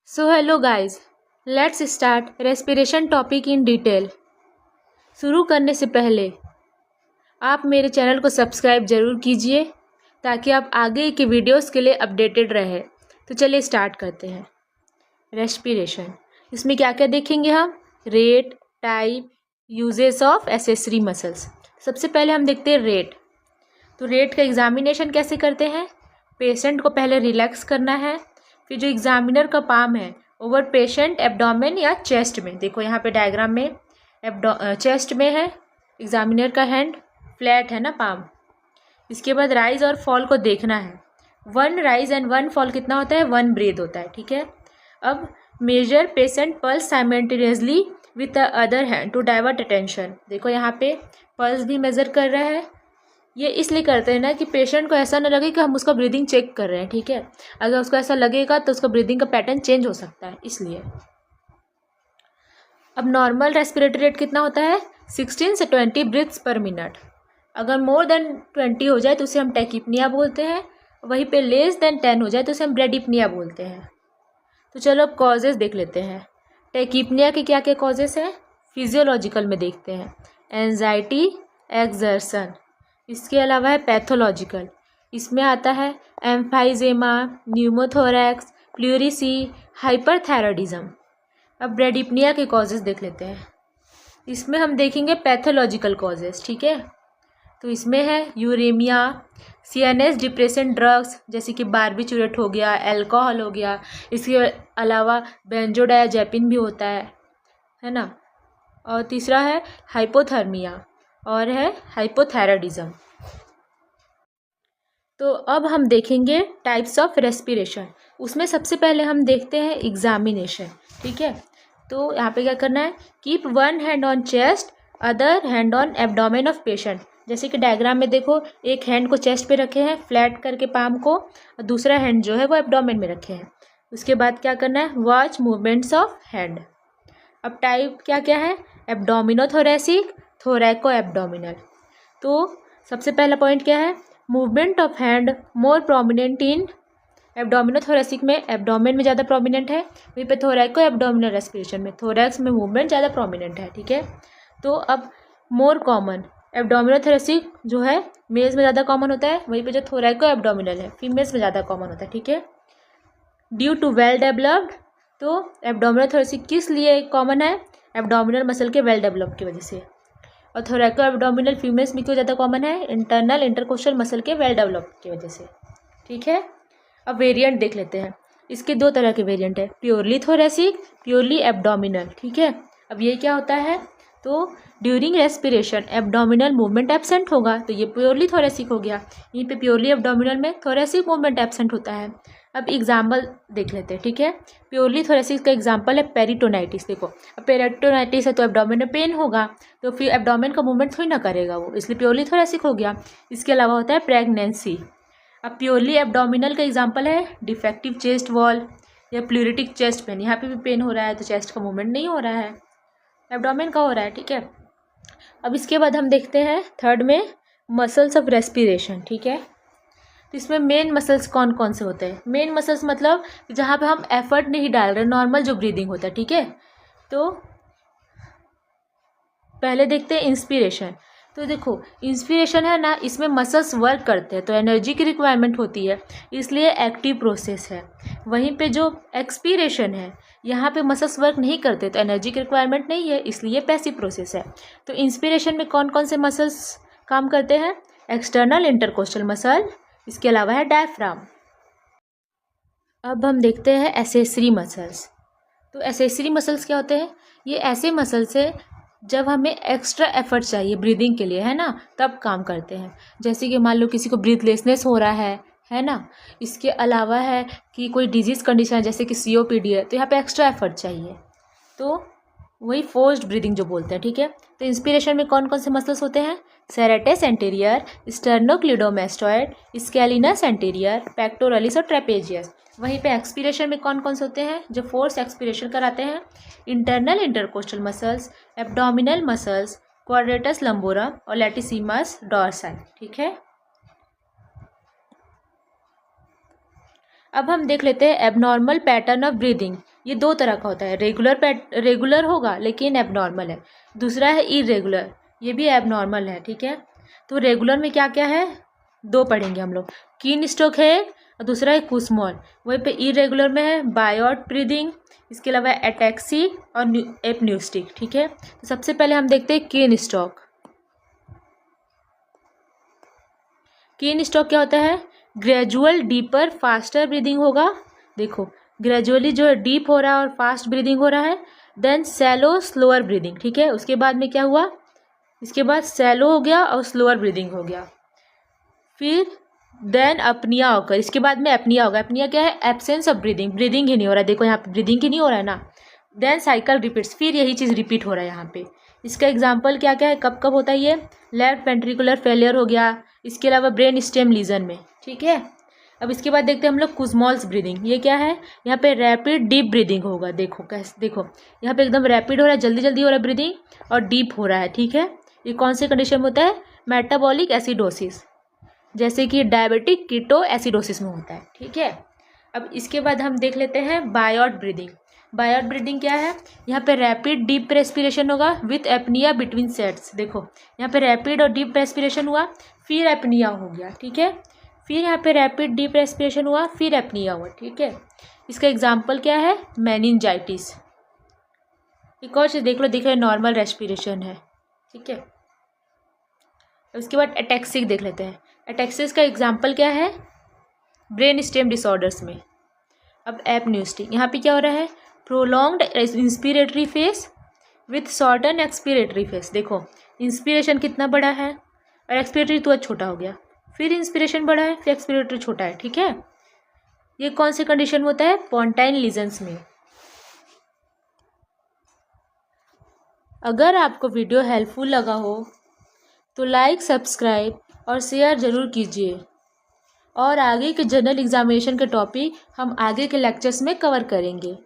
So hello guys, let's start respiration topic in detail. शुरू करने से पहले आप मेरे चैनल को सब्सक्राइब ज़रूर कीजिए ताकि आप आगे के वीडियोस के लिए अपडेटेड रहे। तो चलिए स्टार्ट करते हैं। रेस्पिरेशन, इसमें क्या क्या देखेंगे हम? Rate, type, uses of accessory muscles. सबसे पहले हम देखते हैं रेट। तो रेट का एग्जामिनेशन कैसे करते हैं? पेशेंट को पहले रिलैक्स करना है, फिर जो एग्जामिनर का पाम है ओवर पेशेंट एब्डोमेन या चेस्ट में, देखो यहाँ पे डायग्राम में चेस्ट में है, एग्जामिनर का हैंड फ्लैट है ना पाम। इसके बाद राइज और फॉल को देखना है। 1 राइज एंड 1 फॉल कितना होता है? 1 ब्रीथ होता है, ठीक है। अब measure patient pulse simultaneously with the other hand to divert attention. देखो यहाँ पे पल्स भी मेजर कर रहा है। ये इसलिए करते हैं ना कि पेशेंट को ऐसा ना लगे कि हम उसका ब्रीदिंग चेक कर रहे हैं, ठीक है। अगर उसको ऐसा लगेगा तो उसका ब्रीदिंग का पैटर्न चेंज हो सकता है, इसलिए। अब नॉर्मल रेस्पिरेटरी रेट कितना होता है? 16 से 20 ब्रीथ्स पर मिनट। अगर मोर देन 20 हो जाए तो उसे हम टैकिपनिया बोलते हैं, वहीं पे लेस देन 10 हो जाए तो उसे हम ब्रेडिपनिया बोलते हैं। तो चलो अब कॉजेज़ देख लेते हैं। टैकिपनिया के क्या क्या कॉजेज़ हैं? फिजियोलॉजिकल में देखते हैं, एंजाइटी, एक्सर्शन। इसके अलावा है पैथोलॉजिकल, इसमें आता है एम्फाइजेमा, न्यूमोथोरैक्स, प्लूरिसी, हाइपरथायरॉयडिज्म। अब ब्रेडिपनिया के कॉजेज़ देख लेते हैं। इसमें हम देखेंगे पैथोलॉजिकल कॉजेज़, ठीक है। तो इसमें है यूरेमिया, सीएनएस डिप्रेसेंट ड्रग्स जैसे कि बार्बिचूरेट हो गया, अल्कोहल हो गया। इसके अलावा बेंजोडायाजेपिन भी होता है ना। और तीसरा है हाइपोथर्मिया और है हाइपोथायरॉयडिज्म। तो अब हम देखेंगे टाइप्स ऑफ रेस्पिरेशन। उसमें सबसे पहले हम देखते हैं एग्जामिनेशन, ठीक है। तो यहाँ पे क्या करना है? Keep 1 hand on chest, other hand on abdomen of patient. जैसे कि डायग्राम में देखो, एक हैंड को चेस्ट पे रखे हैं फ्लैट करके पाम को, और दूसरा हैंड जो है वो एब्डोमेन में रखे हैं। उसके बाद क्या करना है? Watch movements of hand. अब टाइप क्या क्या है? Abdominothoracic, thoraco abdominal. तो सबसे पहला पॉइंट क्या है? Movement of hand more prominent in abdominothoracic में, एब्डोमेन में ज़्यादा प्रोमिनेंट है, वहीं पे थोरैको एब्डोमिनल रेस्पिरेशन में थोरैक्स में मूवमेंट ज़्यादा प्रोमिनेंट है, ठीक है। तो अब मोर कॉमन एब्डोमिनोथोरेसिक जो है मेल्स में ज़्यादा कॉमन होता है, वहीं पे जो थोरैको एब्डोमिनल है फीमेल्स में ज़्यादा कॉमन होता है, ठीक है। ड्यू टू वेल डेवलप्ड, तो एब्डोमिनोथोरेसिक किस लिए कॉमन है? एब्डोमिनल मसल के वेल डेवलप की वजह से। और थोरैको एब्डोमिनल फीमेल्स में क्यों ज़्यादा कॉमन है? इंटरनल इंटरकोस्टल मसल के वेल डेवलप की वजह से, ठीक है। अब वेरिएंट देख लेते हैं। इसके 2 तरह के वेरिएंट है, प्योरली थोरेसिक, प्योरली एब्डोमिनल, ठीक है। अब ये क्या होता है? तो during respiration abdominal movement absent होगा, तो ये प्योरली थोरेसिक हो गया। यहीं पे प्योरली एब्डोमिनल में थोरेसिक मूवमेंट एब्सेंट होता है। अब एग्जाम्पल देख लेते हैं, ठीक है। प्योरली थोरेसिक का एग्जाम्पल है पेरिटोनाइटिस। देखो, अब पेरिटोनाइटिस है तो एब्डोमेन में पेन होगा, तो फिर एब्डोमेन का मूवमेंट थोड़ी ना करेगा वो, इसलिए प्योरली थोरेसिक हो गया। इसके अलावा होता है प्रेगनेंसी। अब प्योरली एब्डोमिनल का एग्जांपल है डिफेक्टिव चेस्ट वॉल या प्लूरिटिक चेस्ट पेन। यहाँ पे भी पेन हो रहा है तो चेस्ट का मूवमेंट नहीं हो रहा है, एब्डोमेन का हो रहा है, ठीक है। अब इसके बाद हम देखते हैं थर्ड में मसल्स ऑफ रेस्पिरेशन, ठीक है। तो इसमें मेन मसल्स कौन कौन से होते हैं? मेन मसल्स मतलब जहाँ पे हम एफर्ट नहीं डाल रहे, नॉर्मल जो ब्रीदिंग होता है, ठीक है। तो पहले देखते हैं इंस्पिरेशन। तो देखो, इंस्पिरेशन है ना, इसमें मसल्स वर्क करते हैं तो एनर्जी की रिक्वायरमेंट होती है, इसलिए एक्टिव प्रोसेस है। वहीं पे जो एक्सपीरेशन है, यहाँ पे मसल्स वर्क नहीं करते तो एनर्जी की रिक्वायरमेंट नहीं है, इसलिए पैसिव प्रोसेस है। तो इंस्पिरेशन में कौन कौन से मसल्स काम करते हैं? एक्सटर्नल इंटरकोस्टल मसल, इसके अलावा है डायफ्राम। अब हम देखते हैं एसेसरी मसल्स। तो एसेसरी मसल्स क्या होते हैं? ये ऐसे मसल्स है जब हमें एक्स्ट्रा एफर्ट चाहिए ब्रीदिंग के लिए, है ना, तब काम करते हैं। जैसे कि मान लो किसी को ब्रीथलेसनेस हो रहा है ना। इसके अलावा है कि कोई डिजीज़ कंडीशन है जैसे कि सीओपीडी है, तो यहाँ पे एक्स्ट्रा एफर्ट चाहिए, तो वही फोर्स्ड ब्रीदिंग जो बोलते हैं, ठीक है। तो इंस्पिरेशन में कौन कौन से मसल्स होते हैं? सेरेटस एंटीरियर, स्टर्नोक्लिडोमेस्टॉइड, स्कैलिनस एंटीरियर, पेक्टोरलिस और ट्रेपेजियस। वहीं पे एक्सपीरेशन में कौन कौन से होते हैं जो फोर्स एक्सपीरेशन कराते हैं? Internal intercostal muscles, abdominal muscles, quadratus lumborum और लैटिसिमस डॉर्साई, ठीक है। अब हम देख लेते हैं एबनॉर्मल पैटर्न ऑफ ब्रीदिंग। ये दो तरह का होता है, रेगुलर होगा लेकिन एबनॉर्मल है, दूसरा है इरेगुलर, ये भी एबनॉर्मल है, ठीक है। तो रेगुलर में क्या क्या है, दो पढ़ेंगे हम लोग, कीन स्ट्रोक है और दूसरा है कुस्मॉल। वहीं पे इरेगुलर में है बायोट ब्रीदिंग, इसके अलावा एटैक्सी और एपन्यूस्टिक, ठीक है। तो सबसे पहले हम देखते हैं कीन स्ट्रोक। कीन स्ट्रोक क्या होता है, ग्रेजुअल डीपर फास्टर ब्रीदिंग होगा, देखो ग्रेजुअली जो है डीप हो रहा है और फास्ट ब्रीदिंग हो रहा है। देन सैलो स्लोअर ब्रीदिंग, ठीक है। उसके बाद में क्या हुआ, इसके बाद सैलो हो गया और स्लोअर ब्रीदिंग हो गया। फिर देन अपनिया होकर, इसके बाद में एपनिया होगा। एपनिया क्या है, एब्सेंस ऑफ ब्रीदिंग, ब्रीदिंग ही नहीं हो रहा है, देखो यहाँ पे ब्रीदिंग ही नहीं हो रहा है ना। देन साइकिल रिपीट्स, फिर यही चीज़ रिपीट हो रहा है यहाँ पे। इसका एग्जाम्पल क्या क्या है, कब कब होता है ये, लेफ्ट वेंट्रिकुलर फेलियर हो गया, इसके अलावा ब्रेन स्टेम लीजन में, ठीक है। अब इसके बाद देखते हैं हम लोग कुस्मॉल्स ब्रीदिंग। ये क्या है, यहाँ पे रैपिड डीप ब्रीदिंग होगा, देखो कैसे, देखो यहाँ पे एकदम रैपिड हो रहा है, जल्दी जल्दी हो रहा है ब्रीदिंग और डीप हो रहा है, ठीक है। ये कौन से कंडीशन में होता है, मेटाबॉलिक एसिडोसिस, जैसे कि डायबिटिक कीटो एसिडोसिस में होता है, ठीक है। अब इसके बाद हम देख लेते हैं बायोट ब्रीदिंग। बायोट ब्रीदिंग क्या है, यहाँ पे रैपिड डीप रेस्पिरेशन होगा विथ एपनिया बिटवीन सेट्स, देखो यहाँ पे रैपिड और डीप रेस्पिरेशन हुआ, फिर एपनिया हो गया, ठीक है। फिर यहाँ पे रैपिड डीप रेस्पिरेशन हुआ, फिर एपनिया हुआ, ठीक है। इसका एग्जाम्पल क्या है, मेनिंजाइटिस। एक और चीज़ देख लो, दिख रहा है नॉर्मल रेस्पिरेशन है, ठीक है। उसके बाद एटैक्सिक देख लेते हैं। एटैक्सिस का एग्जाम्पल क्या है, ब्रेन स्टेम डिसऑर्डर्स में। अब एपन्यूस्टिक, यहाँ पे क्या हो रहा है, prolonged inspiratory face with shorten expiratory face, देखो इंस्पिरेशन कितना बड़ा है और एक्सपिरेटरी तो छोटा हो गया, फिर इंस्पिरेशन बड़ा है फिर एक्सपिरेटरी छोटा है, ठीक है। ये कौन सी कंडीशन में होता है, पोंटाइन लीजन्स में। अगर आपको वीडियो हेल्पफुल लगा हो तो लाइक, सब्सक्राइब और शेयर ज़रूर कीजिए, और आगे के जनरल एग्जामिनेशन के टॉपिक हम आगे के लेक्चर्स में कवर करेंगे।